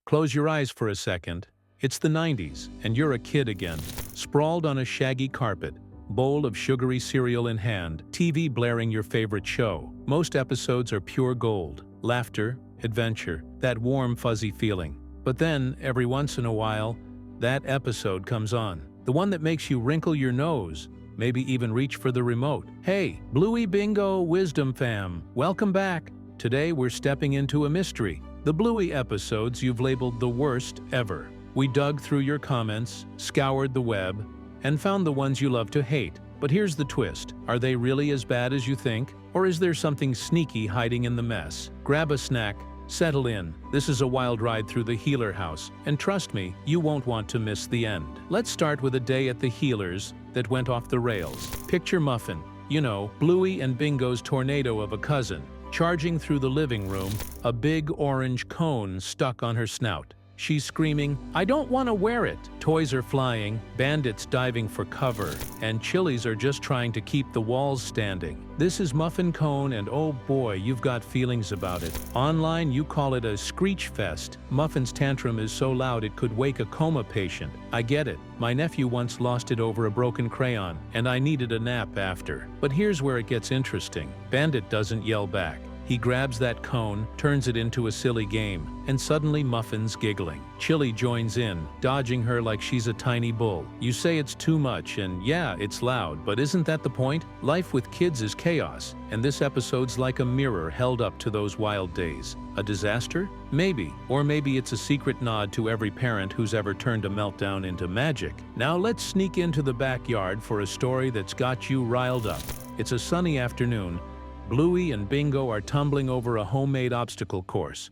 Close your eyes for a second. It's the 90s, and you're a kid again, sprawled on a shaggy carpet, bowl of sugary cereal in hand, TV blaring your favorite show. Most episodes are pure gold, laughter, adventure, that warm, fuzzy feeling. But then, every once in a while, that episode comes on. The one that makes you wrinkle your nose, maybe even reach for the remote. Hey, Bluey Bingo Wisdom fam, welcome back. Today we're stepping into a mystery. The Bluey episodes you've labeled the worst ever. We dug through your comments, scoured the web, and found the ones you love to hate. But here's the twist. Are they really as bad as you think? Or is there something sneaky hiding in the mess? Grab a snack, settle in. This is a wild ride through the Healer House, and trust me, you won't want to miss the end. Let's start with a day at the Healers that went off the rails. Picture Muffin, you know, Bluey and Bingo's tornado of a cousin, charging through the living room, a big orange cone stuck on her snout. She's screaming, "I don't want to wear it!" Toys are flying, bandits diving for cover, and chilies are just trying to keep the walls standing. This is Muffin Cone, and oh boy, you've got feelings about it. Online, you call it a screech fest. Muffin's tantrum is so loud it could wake a coma patient. I get it. My nephew once lost it over a broken crayon, and I needed a nap after. But here's where it gets interesting. Bandit doesn't yell back. He grabs that cone, turns it into a silly game, and suddenly Muffin's giggling. Chili joins in, dodging her like she's a tiny bull. You say it's too much, and yeah, it's loud, but isn't that the point? Life with kids is chaos, and this episode's like a mirror held up to those wild days. A disaster? Maybe. Or maybe it's a secret nod to every parent who's ever turned a meltdown into magic. Now let's sneak into the backyard for a story that's got you riled up. It's a sunny afternoon. Bluey and Bingo are tumbling over a homemade obstacle course.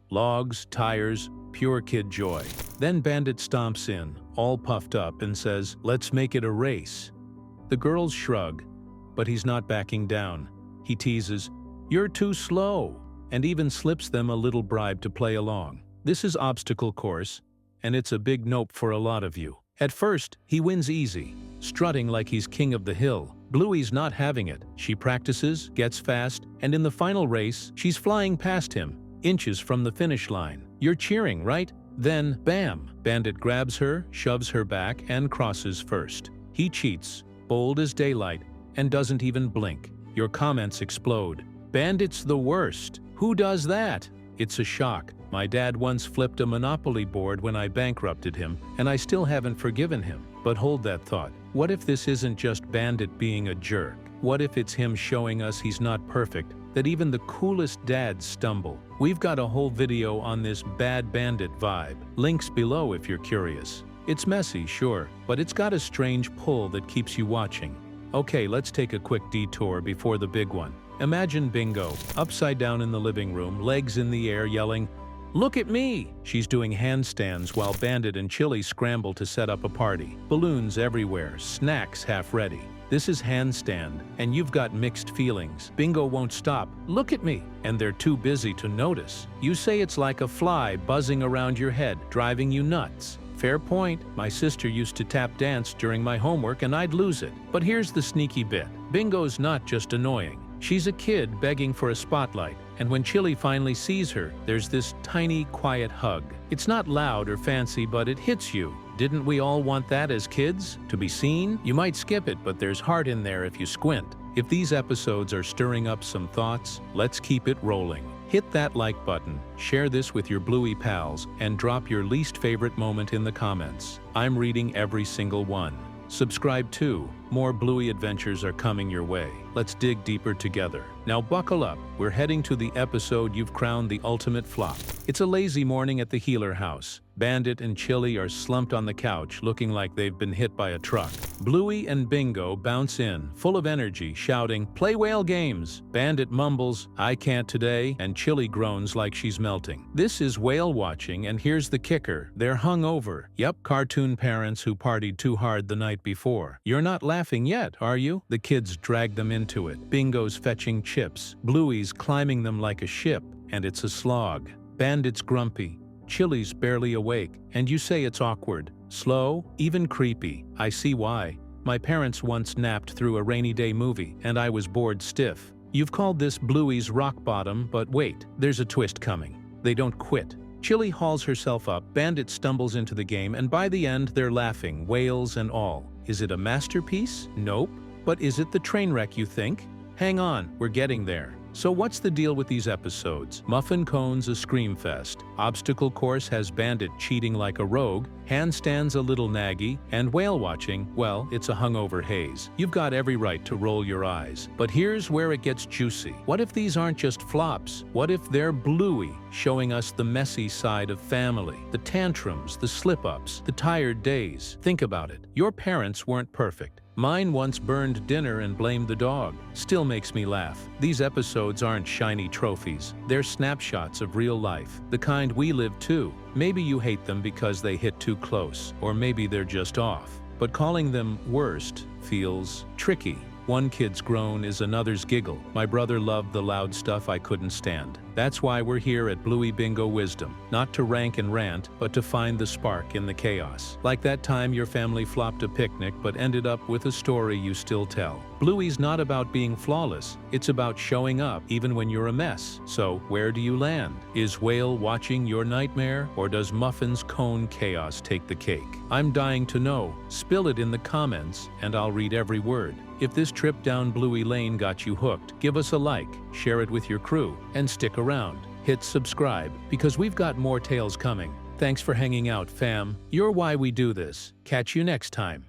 Logs, tires, pure kid joy. Then Bandit stomps in, all puffed up, and says, "Let's make it a race." The girls shrug, but he's not backing down. He teases, "You're too slow," and even slips them a little bribe to play along. This is obstacle course, and it's a big nope for a lot of you. At first, he wins easy, strutting like he's king of the hill. Bluey's not having it. She practices, gets fast, and in the final race, she's flying past him, inches from the finish line. You're cheering, right? Then, bam! Bandit grabs her, shoves her back, and crosses first. He cheats, bold as daylight, and doesn't even blink. Your comments explode. Bandit's the worst. Who does that? It's a shock. My dad once flipped a Monopoly board when I bankrupted him, and I still haven't forgiven him. But hold that thought. What if this isn't just Bandit being a jerk? What if it's him showing us he's not perfect, that even the coolest dads stumble? We've got a whole video on this bad Bandit vibe. Links below if you're curious. It's messy, sure, but it's got a strange pull that keeps you watching. Okay, let's take a quick detour before the big one. Imagine Bingo, upside down in the living room, legs in the air, yelling, "Look at me!" She's doing handstands while Bandit and Chili scramble to set up a party. Balloons everywhere, snacks half ready. This is Handstand, and you've got mixed feelings. Bingo won't stop. "Look at me!" And they're too busy to notice. You say it's like a fly buzzing around your head, driving you nuts. Fair point. My sister used to tap dance during my homework and I'd lose it. But here's the sneaky bit. Bingo's not just annoying. She's a kid begging for a spotlight, and when Chili finally sees her, there's this tiny, quiet hug. It's not loud or fancy, but it hits you. Didn't we all want that as kids? To be seen? You might skip it, but there's heart in there if you squint. If these episodes are stirring up some thoughts, let's keep it rolling. Hit that like button, share this with your Bluey pals, and drop your least favorite moment in the comments. I'm reading every single one. Subscribe too. More Bluey adventures are coming your way. Let's dig deeper together. Now buckle up. We're heading to the episode you've crowned the ultimate flop. It's a lazy morning at the Healer House. Bandit and Chili are slumped on the couch, looking like they've been hit by a truck. Bluey and Bingo bounce in, full of energy, shouting, "Play whale games!" Bandit mumbles, "I can't today," and Chili groans like she's melting. This is whale watching, and here's the kicker. They're hungover. Yep, cartoon parents who partied too hard the night before. You're not laughing yet, are you? The kids drag them into it. Bingo's fetching chips. Bluey's climbing them like a ship, and it's a slog. Bandit's grumpy. Chili's barely awake, and you say it's awkward, slow, even creepy. I see why. My parents once napped through a rainy day movie, and I was bored stiff. You've called this Bluey's rock bottom, but wait, there's a twist coming. They don't quit. Chili hauls herself up, Bandit stumbles into the game, and by the end they're laughing, whales and all. Is it a masterpiece? Nope. But is it the train wreck you think? Hang on, we're getting there. So what's the deal with these episodes? Muffin Cone's a scream fest. Obstacle Course has Bandit cheating like a rogue. Handstand's a little naggy. And whale watching, well, it's a hungover haze. You've got every right to roll your eyes. But here's where it gets juicy. What if these aren't just flops? What if they're Bluey, showing us the messy side of family? The tantrums, the slip-ups, the tired days. Think about it. Your parents weren't perfect. Mine once burned dinner and blamed the dog. Still makes me laugh. These episodes aren't shiny trophies. They're snapshots of real life, the kind we live too. Maybe you hate them because they hit too close, or maybe they're just off. But calling them worst feels tricky. One kid's groan is another's giggle. My brother loved the loud stuff I couldn't stand. That's why we're here at Bluey Bingo Wisdom. Not to rank and rant, but to find the spark in the chaos. Like that time your family flopped a picnic but ended up with a story you still tell. Bluey's not about being flawless. It's about showing up even when you're a mess. So where do you land? Is whale watching your nightmare, or does Muffin's Cone chaos take the cake? I'm dying to know. Spill it in the comments and I'll read every word. If this trip down Bluey Lane got you hooked, give us a like, share it with your crew, and stick around. Hit subscribe, because we've got more tales coming. Thanks for hanging out, fam. You're why we do this. Catch you next time.